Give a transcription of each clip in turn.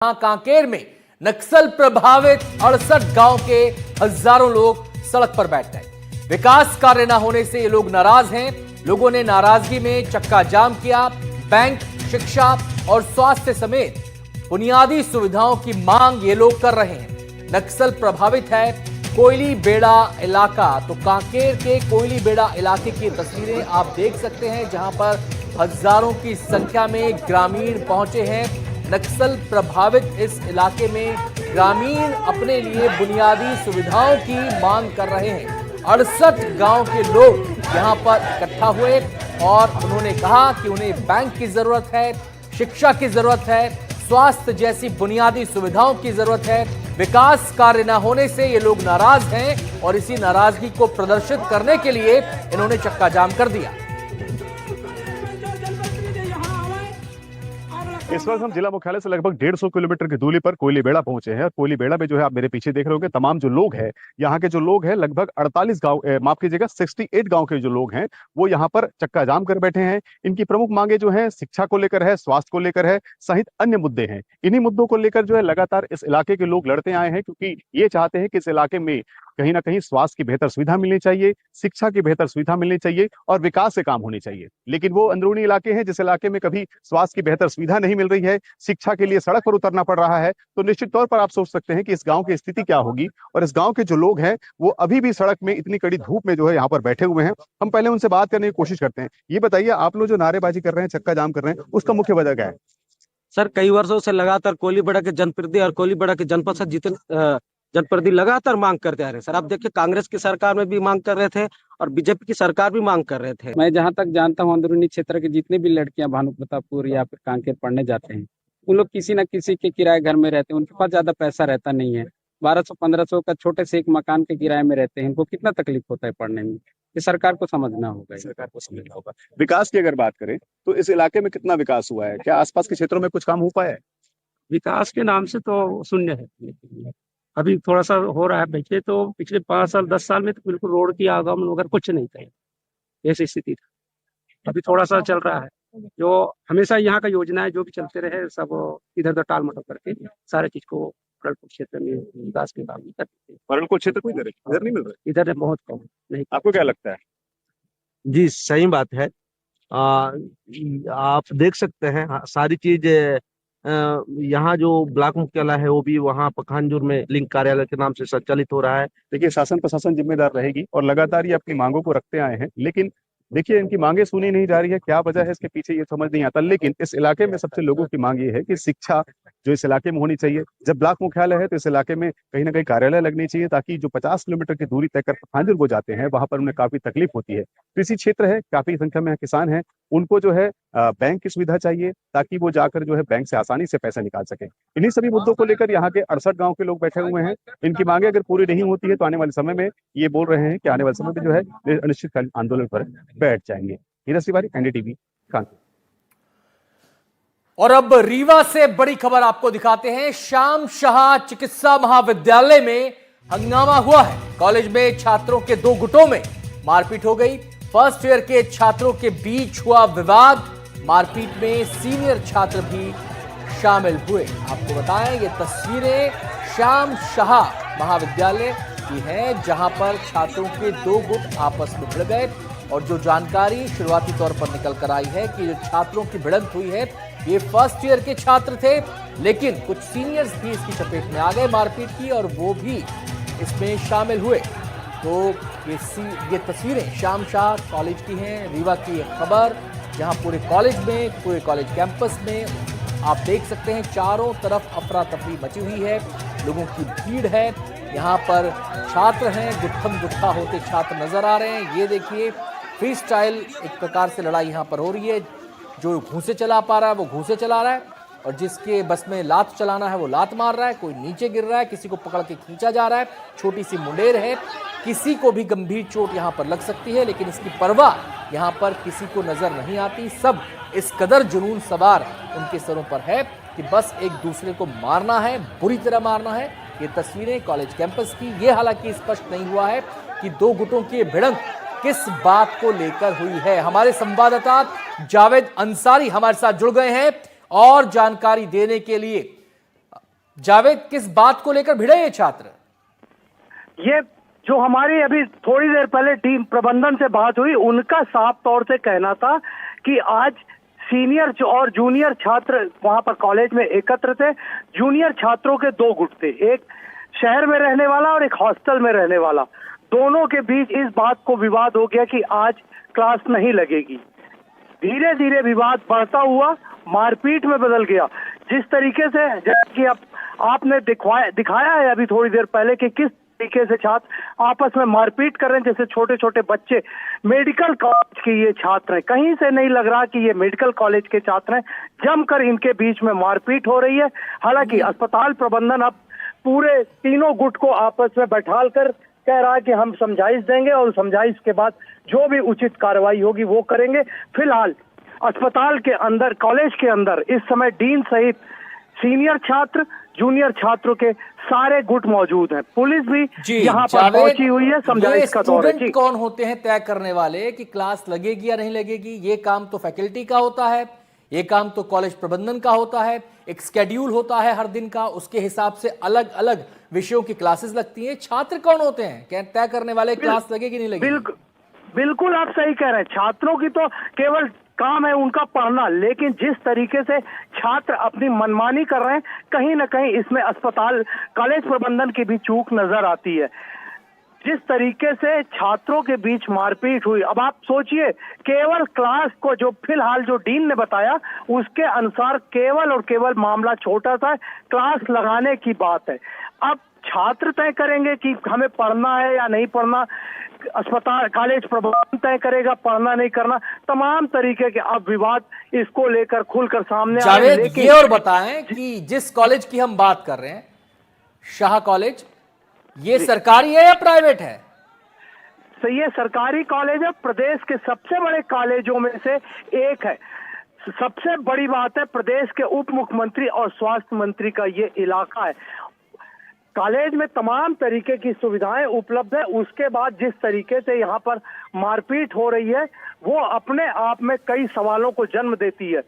कांकेर में नक्सल प्रभावित 68 गांव के हजारों लोग सड़क पर बैठ गए। विकास कार्य न होने से ये लोग नाराज हैं। लोगों ने नाराजगी में चक्का जाम किया। बैंक, शिक्षा और स्वास्थ्य समेत बुनियादी सुविधाओं की मांग ये लोग कर रहे हैं। नक्सल प्रभावित है कोयली बेड़ा इलाका। तो कांकेर के कोयली बेड़ा इलाके की तस्वीरें आप देख सकते हैं, जहां पर हजारों की संख्या में ग्रामीण पहुंचे हैं। नक्सल प्रभावित इस इलाके में ग्रामीण अपने लिए बुनियादी सुविधाओं की मांग कर रहे हैं। 68 गांव के लोग यहां पर इकट्ठा हुए और उन्होंने कहा कि उन्हें बैंक की जरूरत है, शिक्षा की जरूरत है, स्वास्थ्य जैसी बुनियादी सुविधाओं की जरूरत है। विकास कार्य न होने से ये लोग नाराज हैं और इसी नाराजगी को प्रदर्शित करने के लिए इन्होंने चक्का जाम कर दिया। इस वक्त हम जिला मुख्यालय से लगभग 150 किलोमीटर की दूरी पर कोयली बेड़ा पहुंचे हैं। और कोयली बेड़ा में जो है आप मेरे पीछे देख रहे होंगे, तमाम जो लोग हैं यहाँ के जो लोग हैं लगभग 48 गांव, माफ कीजिएगा 68 गांव के जो लोग हैं वो यहाँ पर चक्का जाम कर बैठे हैं। इनकी प्रमुख मांगे जो है शिक्षा को लेकर है, स्वास्थ्य को लेकर है, सहित अन्य मुद्दे हैं। इन्हीं मुद्दों को लेकर जो है लगातार इस इलाके के लोग लड़ते आए हैं, क्योंकि ये चाहते हैं कि इस इलाके में कहीं ना कहीं स्वास्थ्य की बेहतर सुविधा मिलनी चाहिए, शिक्षा की बेहतर सुविधा मिलनी चाहिए और विकास से काम होनी चाहिए। लेकिन वो अंदरूनी इलाके हैं जिस इलाके में कभी स्वास्थ्य की बेहतर सुविधा नहीं मिल रही है, शिक्षा के लिए सड़क पर उतरना पड़ रहा है, तो निश्चित तौर पर आप सोच सकते हैं कि इस गांव की स्थिति क्या होगी। और इस गांव के जो लोग हैं वो अभी भी सड़क में इतनी कड़ी धूप में जो है यहाँ पर बैठे हुए हैं। हम पहले उनसे बात करने की कोशिश करते हैं। ये बताइए, आप लोग जो नारेबाजी कर रहे हैं, चक्का जाम कर रहे हैं, उसका मुख्य वजह क्या है? सर, कई वर्षों से लगातार कोयलीबेड़ा के जनप्रतिनिधि और कोयलीबेड़ा के जनपद जितने जनप्रतिनिधि लगातार मांग करते आ रहे हैं। सर, आप देखिए, कांग्रेस की सरकार में भी मांग कर रहे थे और बीजेपी की सरकार भी मांग कर रहे थे। मैं जहां तक जानता हूं, अंदरूनी क्षेत्र के जितने भी लड़कियां भानु प्रतापपुर या फिर कांकेर पढ़ने जाते हैं, उन लोग किसी न किसी के किराए घर में रहते हैं। उनके पास ज्यादा पैसा रहता नहीं है। 1200-1500 का छोटे से एक मकान के किराए में रहते हैं। इनको कितना तकलीफ होता है पढ़ने में, ये सरकार को समझना होगा। सरकार को समझना होगा। विकास की अगर बात करें तो इस इलाके में कितना विकास हुआ है? क्या आसपास के क्षेत्रों में कुछ काम हो पाया है? विकास के नाम से तो शून्य है। अभी थोड़ा सा हो रहा है। देखिए, तो पिछले 5 साल 10 साल में तो बिल्कुल रोड की आगमन वगैरह कुछ नहीं था, ऐसी स्थिति था। अभी थोड़ा सा चल रहा है। जो हमेशा यहाँ का योजना है जो भी चलते रहे, सब इधर उधर टाल मटोल करके सारे चीज को पर्यटन क्षेत्र में विकास के काम करते हैं। पर्यटन क्षेत्र को इधर नहीं मिल रहा है? इधर बहुत कम नहीं। आपको क्या लगता है? जी, सही बात है। आप देख सकते हैं, सारी चीज यहाँ जो ब्लॉक मुख्यालय है वो भी वहाँ पखानजोर में लिंक कार्यालय के नाम से संचालित हो रहा है। देखिए, शासन प्रशासन जिम्मेदार रहेगी और लगातार ये अपनी मांगों को रखते आए हैं, लेकिन देखिए इनकी मांगे सुनी नहीं जा रही है। क्या वजह है इसके पीछे ये समझ नहीं आता। लेकिन इस इलाके में सबसे लोगों की मांग ये है कि शिक्षा जो इस इलाके में होनी चाहिए। जब ब्लॉक मुख्यालय है तो इस इलाके में कहीं ना कहीं कार्यालय लगनी चाहिए, ताकि जो 50 किलोमीटर की दूरी तय कर पखानजोर वो जाते हैं वहां पर उन्हें काफी तकलीफ होती है। कृषि क्षेत्र है, काफी संख्या में किसान है, उनको जो है बैंक की सुविधा चाहिए, ताकि वो जाकर जो है बैंक से आसानी से पैसा निकाल सके। इन्हीं सभी मुद्दों को लेकर यहाँ के 68 गांव के लोग बैठे हुए हैं। इनकी मांगे अगर पूरी नहीं होती है तो आने वाले समय में ये बोल रहे हैं कि आने वाले समय में जो है अनिश्चितकालीन आंदोलन पर बैठ जाएंगे। हीरज तिवारी, एनडीटीवी, कानपुर। और अब रीवा से बड़ी खबर आपको दिखाते हैं। श्याम शाह चिकित्सा महाविद्यालय में हंगामा हुआ है। कॉलेज में छात्रों के 2 गुटों में मारपीट हो गई। फर्स्ट ईयर के छात्रों के बीच हुआ विवाद। मारपीट में सीनियर छात्र भी शामिल हुए। आपको बताएं, ये तस्वीरें श्याम शाह महाविद्यालय की हैं, जहां पर छात्रों के 2 गुट आपस में भिड़ गए। और जो जानकारी शुरुआती तौर पर निकल कर आई है कि जो छात्रों की भिड़ंत हुई है, ये फर्स्ट ईयर के छात्र थे, लेकिन कुछ सीनियर्स भी इसकी चपेट में आ गए मारपीट की, और वो भी इसमें शामिल हुए। तो ये तस्वीरें श्याम शाह कॉलेज की हैं, रीवा की एक खबर, जहां पूरे कॉलेज कैंपस में आप देख सकते हैं चारों तरफ अफरा तफरी मची हुई है, लोगों की भीड़ है। यहाँ पर छात्र हैं, गुत्थम गुत्था होते छात्र नजर आ रहे हैं। ये देखिए, फ्री स्टाइल एक प्रकार से लड़ाई यहाँ पर हो रही है। जो घूंसे चला पा रहा है वो घूंसे चला रहा है, और जिसके बस में लात चलाना है वो लात मार रहा है। कोई नीचे गिर रहा है, किसी को पकड़ के खींचा जा रहा है। छोटी सी मुंडेर है, किसी को भी गंभीर चोट यहाँ पर लग सकती है, लेकिन इसकी परवाह यहाँ पर किसी को नजर नहीं आती। सब इस कदर जुनून सवार उनके सरों पर है कि बस एक दूसरे को मारना है, बुरी तरह मारना है। ये तस्वीरें कॉलेज कैंपस की। ये हालांकि स्पष्ट नहीं हुआ है कि 2 गुटों की भिड़ंत किस बात को लेकर हुई है। हमारे संवाददाता जावेद अंसारी हमारे साथ जुड़ गए हैं और जानकारी देने के लिए जावेद, किस बात को लेकर भिड़े ये छात्र? ये जो हमारी अभी थोड़ी देर पहले टीम प्रबंधन से बात हुई, उनका साफ तौर से कहना था कि आज सीनियर और जूनियर छात्र वहां पर कॉलेज में एकत्र थे। जूनियर छात्रों के दो गुट थे, एक शहर में रहने वाला और एक हॉस्टल में रहने वाला। दोनों के बीच इस बात को विवाद हो गया कि आज क्लास नहीं लगेगी। धीरे धीरे विवाद बढ़ता हुआ मारपीट में बदल गया। जिस तरीके से, जैसे कि आपने दिखाया है अभी थोड़ी देर पहले कि किस तरीके से छात्र आपस में मारपीट कर रहे हैं, जैसे छोटे छोटे बच्चे। मेडिकल कॉलेज के ये छात्र हैं, कहीं से नहीं लग रहा कि ये मेडिकल कॉलेज के छात्र हैं। जमकर इनके बीच में मारपीट हो रही है। हालांकि अस्पताल प्रबंधन अब पूरे तीनों गुट को आपस में बैठाल कर कह रहा है कि हम समझाइश देंगे और समझाइश के बाद जो भी उचित कार्रवाई होगी वो करेंगे। फिलहाल अस्पताल के अंदर, कॉलेज के अंदर इस समय डीन सहित सीनियर छात्र, जूनियर छात्रों के सारे गुट मौजूद हैं। पुलिस भी यहाँ पर पहुंची हुई है, समझाइश का दौर है। स्टूडेंट कौन होते हैं तय करने वाले कि क्लास लगेगी या नहीं लगेगी? ये काम तो फैकल्टी का होता है, ये काम तो कॉलेज प्रबंधन का होता है। एक स्केड्यूल होता है हर दिन का, उसके हिसाब से अलग अलग विषयों की क्लासेस लगती हैं। छात्र कौन होते हैं तय करने वाले क्लास लगेगी नहीं लगेगी? बिल्कुल आप सही कह रहे हैं। छात्रों की तो केवल काम है उनका पढ़ना, लेकिन जिस तरीके से छात्र अपनी मनमानी कर रहे हैं, कहीं ना कहीं इसमें अस्पताल कॉलेज प्रबंधन की भी चूक नजर आती है। जिस तरीके से छात्रों के बीच मारपीट हुई, अब आप सोचिए, केवल क्लास को जो फिलहाल जो डीन ने बताया उसके अनुसार केवल और केवल मामला छोटा सा क्लास लगाने की बात है। अब छात्र तय करेंगे कि हमें पढ़ना है या नहीं पढ़ना, अस्पताल कॉलेज प्रबंधन तय करेगा पढ़ना नहीं करना। तमाम तरीके के अब विवाद इसको लेकर खुलकर सामने आ रहे हैं। जावेद, ये और बताएं कि जिस कॉलेज की हम बात कर रहे हैं, शाह कॉलेज, ये सरकारी है या प्राइवेट है? तो ये सरकारी कॉलेज है, प्रदेश के सबसे बड़े कॉलेजों में से एक है। सबसे बड़ी बात है, प्रदेश के उप मुख्यमंत्री और स्वास्थ्य मंत्री का ये इलाका है। कॉलेज में तमाम तरीके की सुविधाएं उपलब्ध है। उसके बाद जिस तरीके से यहाँ पर मारपीट हो रही है, वो अपने आप में कई सवालों को जन्म देती है।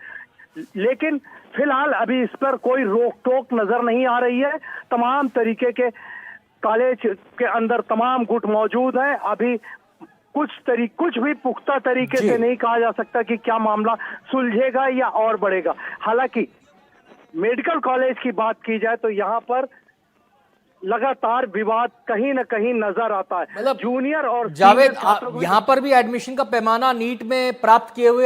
लेकिन फिलहाल अभी इस पर कोई रोक टोक नजर नहीं आ रही है। तमाम तरीके के कॉलेज के अंदर तमाम गुट मौजूद हैं। अभी कुछ भी पुख्ता तरीके से नहीं कहा जा सकता कि क्या मामला सुलझेगा या और बढ़ेगा। हालांकि मेडिकल कॉलेज की बात की जाए तो यहाँ पर लगातार विवाद कहीं न कहीं नजर आता है। मतलब जूनियर और जावेद, यहाँ पर भी एडमिशन का पैमाना नीट में प्राप्त किए हुए